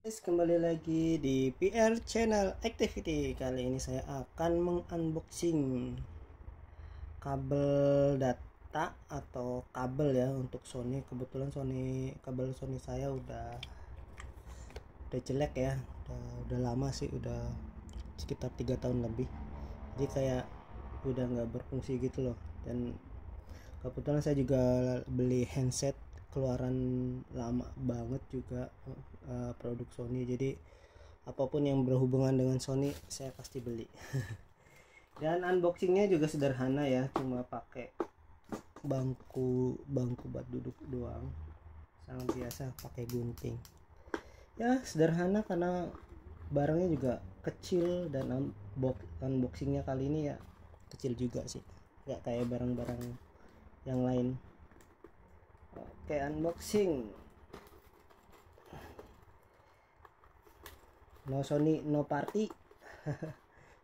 Guys, kembali lagi di PR Channel Activity. Kali ini saya akan mengunboxing kabel data atau kabel ya untuk Sony. Kebetulan kabel Sony saya udah jelek ya, udah lama sih, udah sekitar 3 tahun lebih. Jadi kayak udah nggak berfungsi gitu loh. Dan kebetulan saya juga beli handset keluaran lama banget juga, produk Sony. Jadi apapun yang berhubungan dengan Sony saya pasti beli. Dan unboxingnya juga sederhana ya, cuma pakai bangku buat duduk doang, sangat biasa pakai gunting ya, sederhana karena barangnya juga kecil. Dan unboxingnya kali ini ya kecil juga sih, nggak kayak barang-barang yang lain. Oke, unboxing. No Sony no party.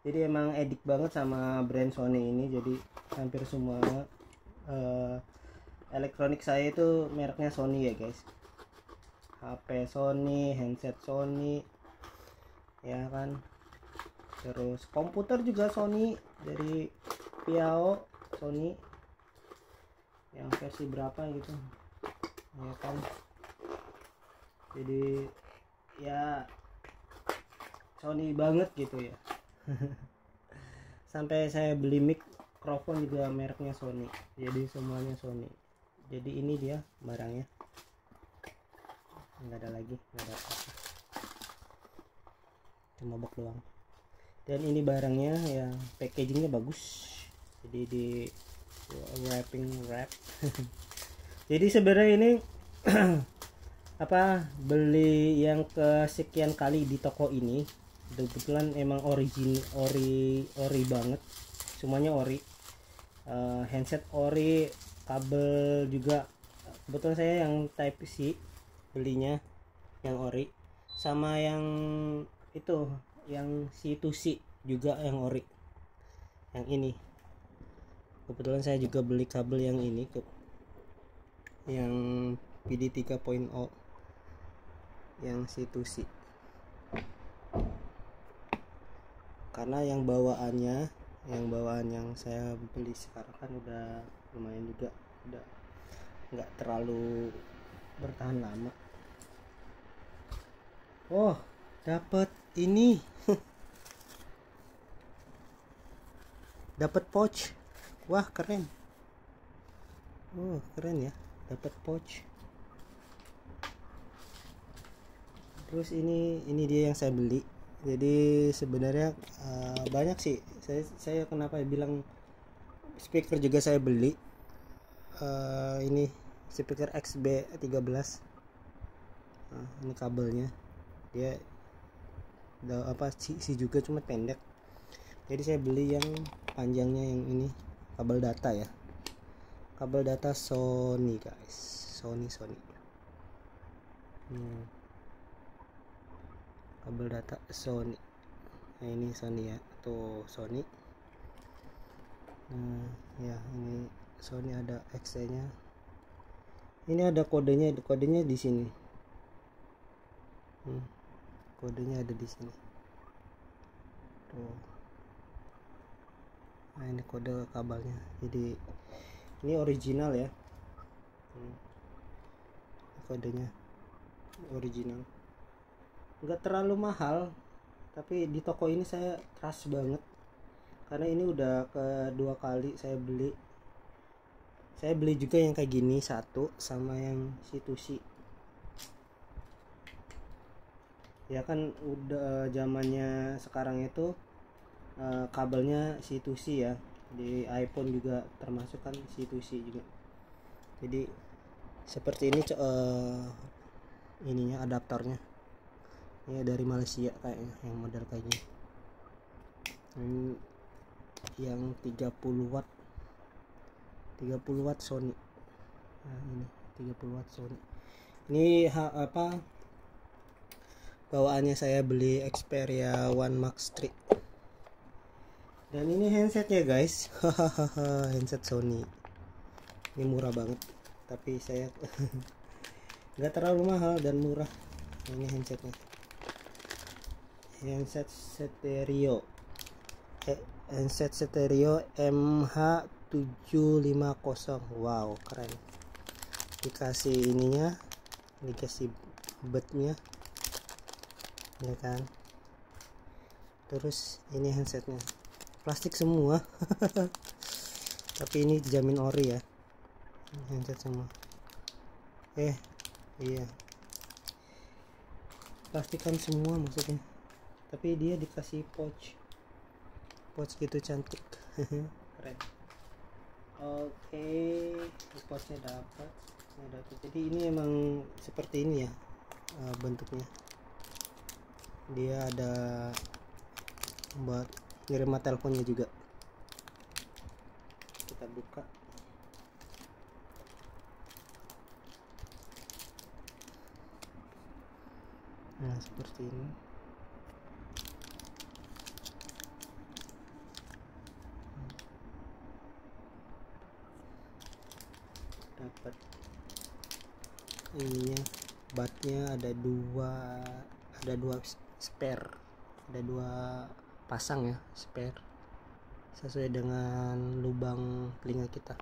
Jadi emang edik banget sama brand Sony ini. Jadi hampir semua elektronik saya itu mereknya Sony ya guys. HP Sony, handset Sony, ya kan. Terus komputer juga Sony, dari Piao Sony yang versi berapa gitu, ya kan. Jadi ya Sony banget gitu ya. Sampai saya beli mikrofon juga mereknya Sony. Jadi semuanya Sony. Jadi ini dia barangnya. Nggak ada lagi, nggak ada apa-apa, cuma box doang. Dan ini barangnya yang packagingnya bagus, jadi di wrap. Jadi sebenarnya ini beli yang kesekian kali di toko ini. Kebetulan emang ori banget, semuanya ori. Handset ori, kabel juga. Kebetulan saya yang Type C belinya yang ori, sama yang itu yang C2C juga yang ori. Yang ini kebetulan saya juga beli kabel yang ini tuh, yang PD 3.0 yang C2C, karena yang bawaan yang saya beli sekarang kan udah lumayan juga, udah nggak terlalu bertahan lama. Oh, dapat ini. Dapat pouch. Wah, keren. Oh, keren ya, dapat pouch. Terus ini dia yang saya beli. Jadi sebenarnya banyak sih. Saya kenapa bilang speaker juga saya beli. Ini speaker XB13. Ini kabelnya. Dia sih juga cuma pendek. Jadi saya beli yang panjangnya, yang ini kabel data ya. Kabel data Sony guys. Sony. Kabel data Sony. Nah, ini Sony ya. Tuh Sony. Ya, ini Sony ada XC nya. Ini ada kodenya di sini. Kodenya ada di sini. Tuh. Nah, ini kode kabelnya. Jadi ini original ya. Kodenya original. Nggak terlalu mahal, tapi di toko ini saya trust banget karena ini udah kedua kali saya beli. Saya beli juga yang kayak gini satu, sama yang C2C ya kan. Udah zamannya sekarang itu kabelnya C2C ya, di iPhone juga termasuk kan C2C juga. Jadi seperti ini ininya, adaptornya ya, dari Malaysia kayaknya, yang model kayak gini. Ini yang 30 watt Sony. Nah, ini 30 watt Sony. Ini bawaannya saya beli Xperia One Max 3. Dan ini handsetnya guys. Handset Sony. Ini murah banget, tapi saya nggak terlalu mahal dan murah. Ini handsetnya. handset stereo handset stereo MH750. Wow, keren. Dikasih ininya, dikasih budnya ya kan. Terus ini handsetnya plastik semua tapi ini dijamin ori ya, handset semua. Iya, plastikan semua maksudnya, tapi dia dikasih pouch gitu, cantik. Keren. Oke, pouchnya dapat. Jadi ini emang seperti ini ya bentuknya. Dia ada buat ngirim teleponnya juga. Kita buka. Nah, seperti ini. Dapat ininya, batnya ada dua spare, ada dua pasang ya spare sesuai dengan lubang telinga kita.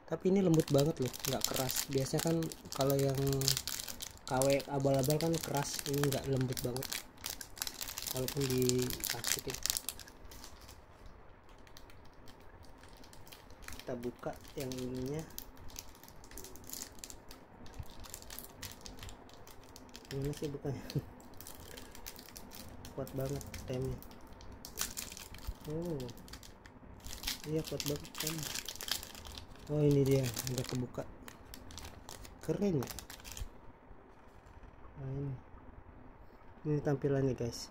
Tapi ini lembut banget loh, nggak keras. Biasanya kan kalau yang KW abal-abal kan keras, ini nggak, lembut banget walaupun dipastikan. Kita buka yang ininya. Ini sih bukannya kuat banget temnya. Oh iya, kuat banget tem. Oh ini dia udah kebuka, keren ya. Nah, ini tampilannya guys.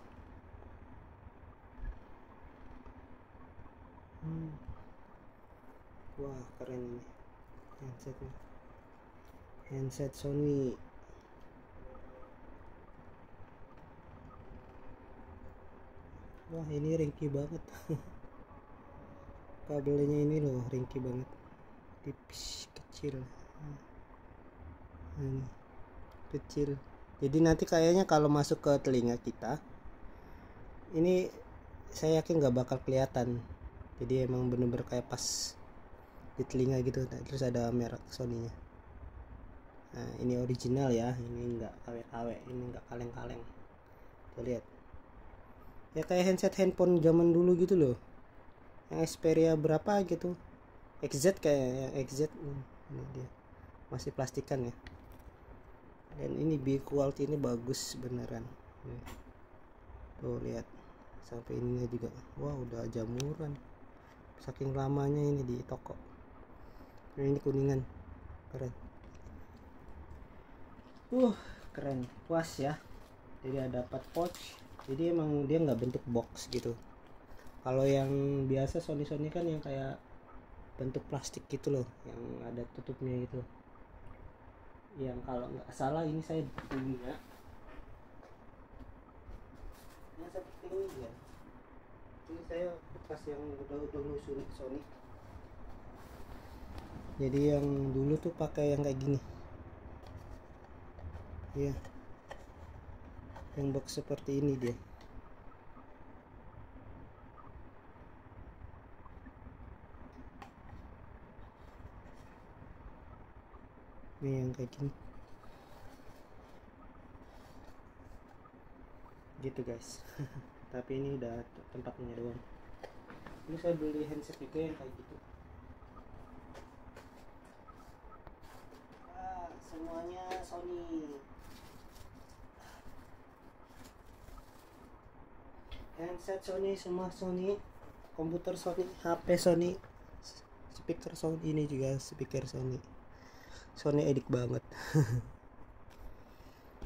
Wah, keren ini handsetnya, handset Sony. Wah, ini ringkih banget. Kabelnya ini loh ringkih banget, tipis, kecil. Ini kecil, jadi nanti kayaknya kalau masuk ke telinga kita ini saya yakin nggak bakal kelihatan. Jadi emang bener-bener kayak pas di telinga gitu. Nah, terus ada merek Sony-nya. Nah, ini original ya, ini nggak KW-KW, ini nggak kaleng-kaleng. Tuh lihat ya, kayak handset handphone zaman dulu gitu loh, yang Xperia berapa gitu, XZ, kayak yang XZ. Ini dia masih plastikan ya. Dan ini build quality ini bagus beneran. Tuh lihat sampai ininya juga. Wah, udah jamuran saking lamanya ini di toko. Ini kuningan, keren. Keren, puas ya. Jadi ada dapat pouch. Jadi emang dia nggak bentuk box gitu. Kalau yang biasa Sony kan yang kayak bentuk plastik gitu loh, yang ada tutupnya gitu. Yang kalau nggak salah ini saya punya, ini seperti ini ya. Ini saya bekas yang dulu Sony. Jadi yang dulu tuh pakai yang kayak gini. Iya. Yang box seperti ini dia. Ini yang kayak gini. Gitu guys. Tapi ini udah tempatnya doang. Ini saya beli handset juga yang kayak gitu. Semuanya Sony. Handset Sony, semua Sony, komputer Sony, HP Sony, speaker Sony, ini juga speaker Sony. Sony edik banget.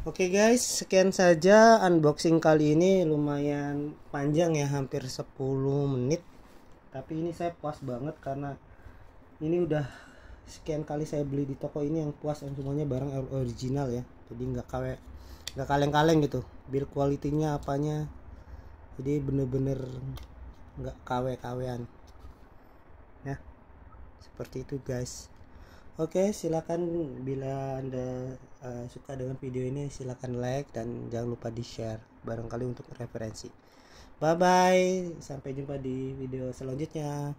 Oke guys, sekian saja unboxing kali ini. Lumayan panjang ya, hampir 10 menit. Tapi ini saya puas banget karena ini udah sekian kali saya beli di toko ini, yang puas yang semuanya barang original ya. Jadi nggak kaleng-kaleng gitu. Build quality-nya apanya. Jadi bener-bener nggak KW-KW-an ya, seperti itu guys. Oke, silakan bila Anda suka dengan video ini silakan like dan jangan lupa di-share barangkali untuk referensi. Bye bye, sampai jumpa di video selanjutnya.